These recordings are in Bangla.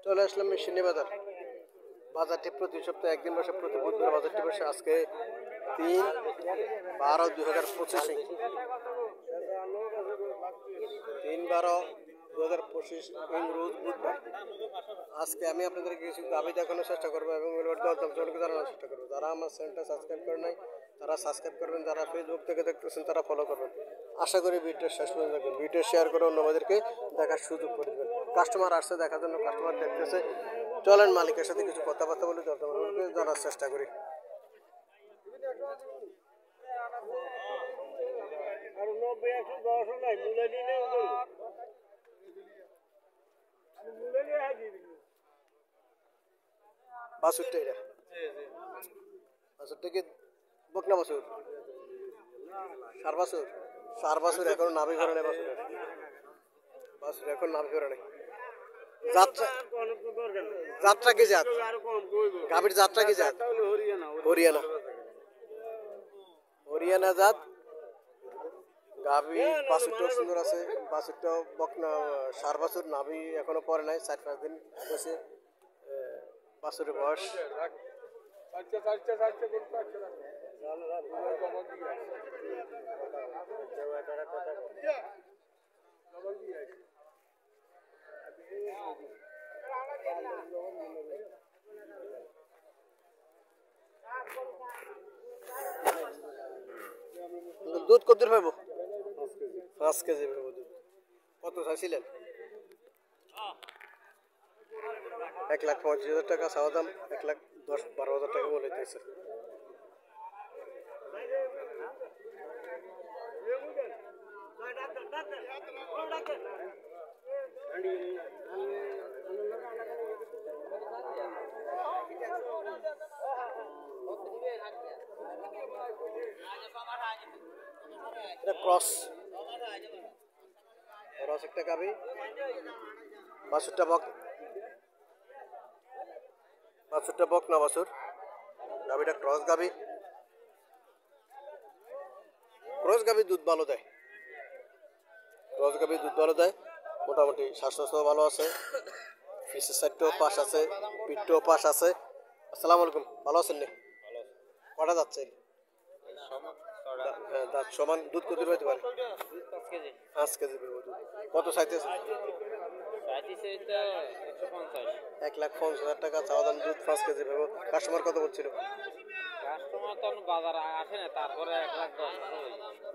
চলে আসলাম মেশিনী বাজার। বাজারটি প্রতি সপ্তাহে একদিন বসে, প্রতি বুধবার বাজারটি বসে। আজকে 3/12/2025, 3/12/2025 রোজ বুধবার। আজকে আমি আপনাদেরকে কিছু দাবি দেখানোর চেষ্টা করবো এবং দরদামকে জানানোর চেষ্টা করবো। যারা আমার চ্যানেলটা সাবস্ক্রাইব করে নাই তারা সাবস্ক্রাইব করবেন, যারা ফেসবুক থেকে দেখতেছেন তারা ফলো করবেন। আশা করি ভিডিও শেষ পর্যন্ত দেখবেন, ভিডিও শেয়ার করে অন্যদেরকে দেখার সুযোগ করে দেবেন। কাস্টমার আসছে দেখার জন্য, কাস্টমার দেখতেছে। চলেন মালিকের সাথে কিছু কথাবার্তা বলে দরদামকে জানার চেষ্টা করি। বাছুরটা এটা, বাছুরটা কি বকনা বাছুর? সার বাছুর, সার বাছুর এখনো নাভি করে নেই। বাছুরের বাছুর এখন নাভি করে নেই। যাত্রা কি জাত? গাভীর যাত্রা কি জাত? হরিয়ানা, হরিয়ানা জাত গাভী। বাছুরটাও সুন্দর আছে, বাছুরটাও বকনা সার বাছুর, নাভি এখনো পরে নাই, 4-5 দিন হয়েছে বাছুরের বয়স। দুধ কত দূর পাবো? 5 কেজি পাবো দুধ। কত চাইছিলেন? 1,25,000 টাকা চাওয়া দাম, 1,10,000-12,000 টাকা বলে দিয়েছে। ক্রস ক্রস একটা গাভী। বাছুরটা বকনা বাছুর, গাভীটা ক্রস গাভী। ক্রস গাভী দুধ ভালো দেয়, ক্রস গাভী দুধ ভালো দেয়। মোটামুটি স্বাস্থ্য ভালো আছে, পিসের সাইডটাও পাশ আছে, পিঠটাও পাশ আছে। আসসালামু আলাইকুম, ভালো আছেন নি? কটা যাচ্ছে? হ্যাঁ, দাঁত সমান। দুধ কত হইতে পারে? 5 কেজি দুধ। কত চাইতেছে? 1,50,000 টাকা চাওয়া দাম, দুধ 5 কেজি পাবো। কাস্টমার কত বলছিল? কাস্টমার তো বাজার আসে না, তারপরে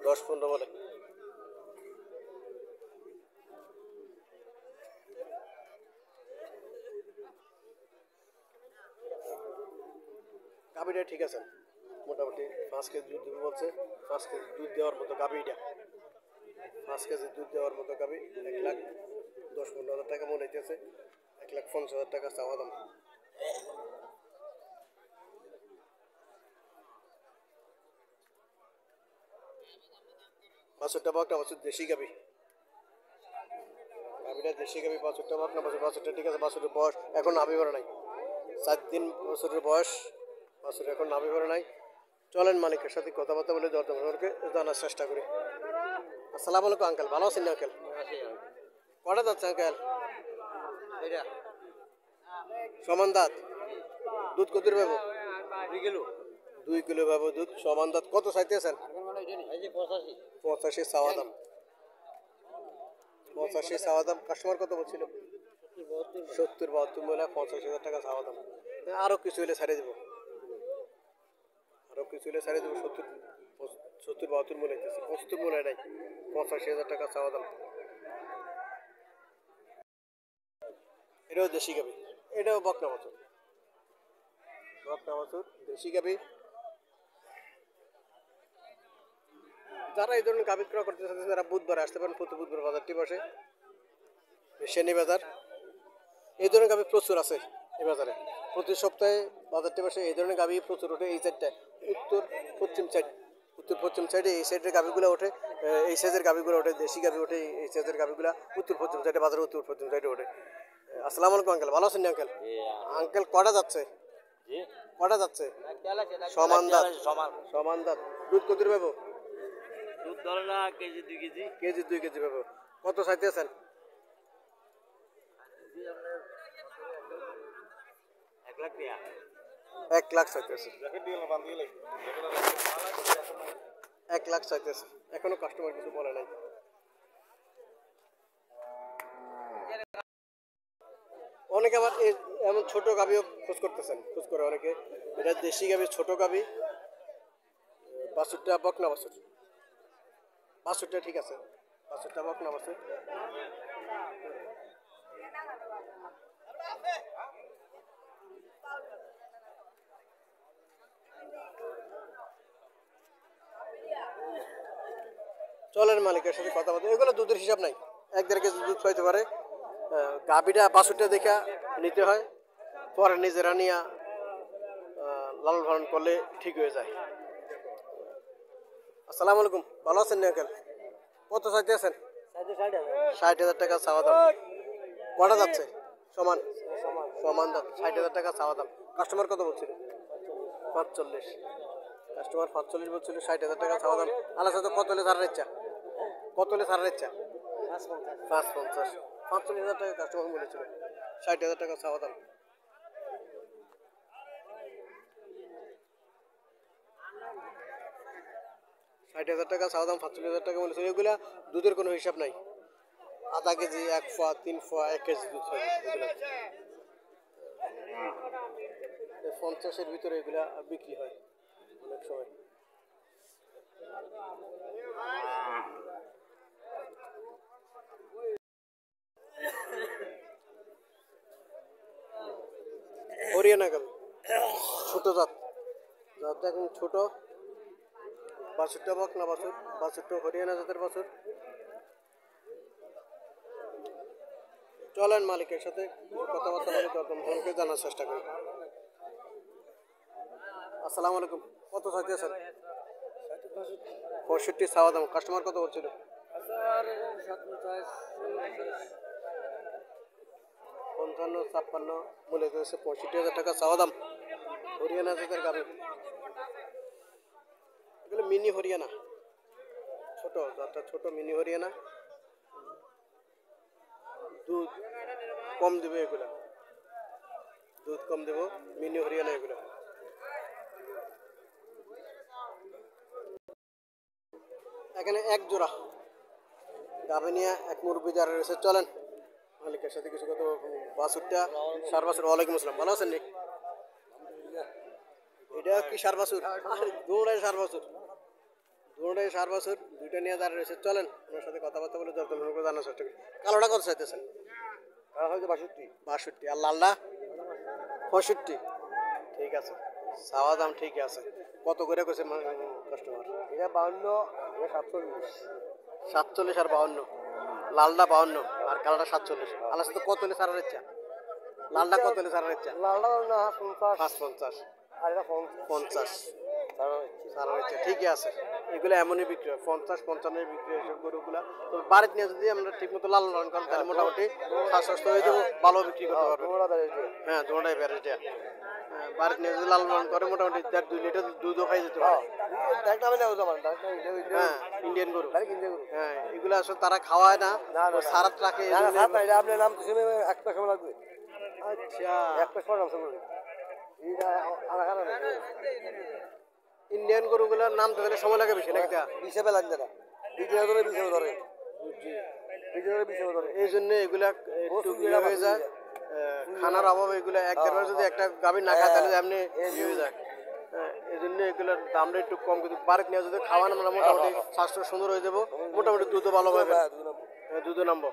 10-15 বলে। গাভীটা ঠিক আছে, মোটামুটি 5 কেজি দুধ দেবে বলছে। 5 কেজি দুধ দেওয়ার মতো গাভীটা, 5 কেজি দুধ দেওয়ার মতো গাভী। 1,10,15,000 টাকা মনে হইতেছে, 1,50,000 টাকা চাওয়া দাম। বাছুরটা বকনা বাছুর, দেশি গাভী। গাভীটা দেশি গাভী, বাছুরটা বকনা বাছুর। বাছুরটা ঠিক আছে, বাছুরের বয়স এখন নাভি ভরে নাই, 4 বছরের বয়স। বাছুর এখন নাভি ভরে নাই। চলেন মালিকের সাথে কথাবার্তা বলে দরদামকে জানার চেষ্টা করি। আসসালামু আলাইকুম আঙ্কেল, ভালো আছেন আঙ্কেল? কটা যাচ্ছে আঙ্কেল? সমান দাঁত, দুধ কত পাবো? 2 কিলো পাবো দুধ, সমান দাঁত। কত চাইতেছেন? 85 চাওয়া দাম, 85 চাওয়া দাম। কাস্টমার কত বলছিল? 70-72 বলে 85,000 টাকা চাওয়া দাম। আরো কিছু হলে ছাড়িয়ে দেবো, আরো কিছু হলে ছাড়িয়ে দেবো। 70-72 মনে হইতেছে, 75 মনে হয় নাই। 85,000 টাকা চাওয়া দাম। এটাও দেশি গাভী, এটাও বকনা বাছুর, বকনা বাছুর দেশি গাভী। যারা এই ধরনের গাভী ক্রয় করতে চাচ্ছেন তারা বুধবার আসতে পারেন। প্রতি বুধবার বাজারটি বসে, শনি বাজার। এই ধরনের গাভী প্রচুর আছে এই বাজারে। প্রতি সপ্তাহে বাজারটি বসে, এই ধরনের গাভী প্রচুর ওঠে। এই সাইডটায় উত্তর পশ্চিম সাইডে এই সাইডের গাভীগুলো ওঠে, এই সাইজের গাভীগুলো ওঠে, দেশি গাভী ওঠে। এই সাইজের গাভীগুলো উত্তর পশ্চিম সাইডে, বাজারে উত্তর পশ্চিম সাইডে ওঠে। আসসালামু আলাইকুম আঙ্কেল, ভালো আছেন আঙ্কেল? আঙ্কেল কটা যাচ্ছে? কটা যাচ্ছে? সমান দাঁত, সমান দাঁত। দুধ কত পাবো? দুধ ধরে না কেজি 2 কেজি, কেজি 2 কেজি পাবো। কত চাইতেছেন? 1 লাখ চাইতেছে, 1 লাখ চাইতেছে, এখনো কাস্টমার কিছু বলে নাই। অনেকে আবার এমন ছোট গাভিও খোঁজ করতেছেন, খোঁজ করে অনেকে। এটা দেশি গাভি, ছোট গাভি, বাছুরটা বকনা বাছুর, বাছুরটা ঠিক আছে, বাছুরটা বকনা বাছুর। চলেন মালিকের সাথে কথা বলতে, এগুলো দুধের হিসাব নাই, 1-1.5 কেজি দুধ পাইতে পারে। গাভিটা বাছুরটা দেখা নিতে হয়, পরে নিজেরা নিয়ে লালন পালন করলে ঠিক হয়ে যায়। আসসালামু আলাইকুম, ভালো আছেন নি আঙ্কেল? কত চাইতে আছেন? 60,000 টাকা চাওয়া দাম। কটা যাচ্ছে? সমান সমান দাম, 60,000 টাকা চাওয়া দাম। কাস্টমার কত বলছিল? 45। কাস্টমার 45 বলছিল, 60,000 টাকা চাওয়া দাম। আলাদা তো কত হলে ছাড়ার ইচ্ছা? কত হলে ছাড়ার ইচ্ছা? 550। 45,000 টাকা কাস্টমার বলেছিল, 60,000 টাকা চাওয়া দাম। ষাট হাজার টাকা চাওয়া দাম, 45,000 টাকা বলেছিল। এগুলা দুধের কোনো হিসাব নাই, আধা কেজি, 1 ফোয়া, 3 ফোয়া, 1 কেজি দুধ হবে এগুলা। 50-এর ভিতরে এগুলা বিক্রি হয় অনেক সময়। হরিয়ানা গাভি, ছোট জাত, জাতটা এখন ছোট। বাছুরটা বকনা বাছুর, বাছুরটা হরিয়ানা জাতের বাছুর। চলেন মালিকের সাথে কথাবার্তা বলে দরদামকে জানার চেষ্টা করি। আসসালামু আলাইকুম, কত চাইতেছেন? 65 চাওয়া দাম। কাস্টমার কত বলছিল? 55-56 বলে দিয়েছে। 65,000 টাকা চাওয়া দাম। হরিয়ানা জাতের গাভি, এগুলো মিনি হরিয়ানা, ছোট জাতটা, ছোট মিনি হরিয়ানা। দুধ কম দেবে এগুলা, দুধ কম দেব, মিনি হরিয়ানা এগুলো। এখানে এক জোড়া গাভি নিয়ে এক মুরব্বি যারা রয়েছে, চলেন মালিকের সাথে কিছু কথা। বাছুরটা সার বাছুর। ওয়ালাইকুম আসসালাম, ভালো আছেন নি? এটা কি সার বাছুর? দুটাই সার বাছুর, দুটাই সার বাছুর, দুইটা নিয়ে যারা রয়েছে। চলেন ওনার সাথে কথাবার্তা বলে দরদাম জানার চেষ্টা করি। কালোটা কত চাইতেছেন? 62। আর লালটা 65। ঠিক আছে, চাওয়া দাম ঠিক আছে। কত করে করছে কাস্টমার? এটা 52, এটা 47। 47 আর 52, লালটা 52 আর কালোটা 47। আলাদা সাথে কত হলে ছাড়ার ইচ্ছা? লালটা কত হলে ছাড়ার ইচ্ছা? লালটা না 50, 550 আর এটা 50 ছাড়ার ইচ্ছা, ঠিকই আছে। এগুলো এমনই বিক্রি হয়, 50-55 বিক্রি হয় সব গরুগুলা। তবে বাড়িতে নিয়ে যদি আমরা ঠিক মতো লালন পালন করি তাহলে মোটামুটি স্বাস্থ্য হয়ে যাবো, ভালো বিক্রি করতে পারবো। হ্যাঁ, দুটাই ব্যারেজটা। বাড়িতে নিয়ে যদি লালন পালন করে মোটামুটি 1.5-2 লিটার দুধও খাই যেতে পারে। হ্যাঁ, ইন্ডিয়ান গরু। হ্যাঁ, এগুলো আসলে তারা খাওয়ায় না, সারাত রাখে। আপনার নাম তো শুনে 1 মাস সময় লাগবে। আচ্ছা, 1 মাস পর নাম শুনবে। ইন্ডিয়ান গরুগুলোর নাম তো সময় লাগে বেশি নাকি? হিসেবে লাগবে না, বিজয় ধরে হিসেবে ধরে, বিজয় ধরে হিসেবে ধরে। এই জন্য এগুলা একটু ইয়ে হয়ে যায়, খানার অভাবে এগুলা 1-1.5 যদি একটা গাভী না খায় তাহলে এমনি ইয়ে হয়ে যায়। এই জন্য এগুলোর দামটা একটু কম, কিন্তু বাড়িতে নিয়ে যদি খাওয়ানো মোটামুটি স্বাস্থ্য সুন্দর হয়ে যাবো, মোটামুটি দুধও ভালো পাবে, দুধও নামবো।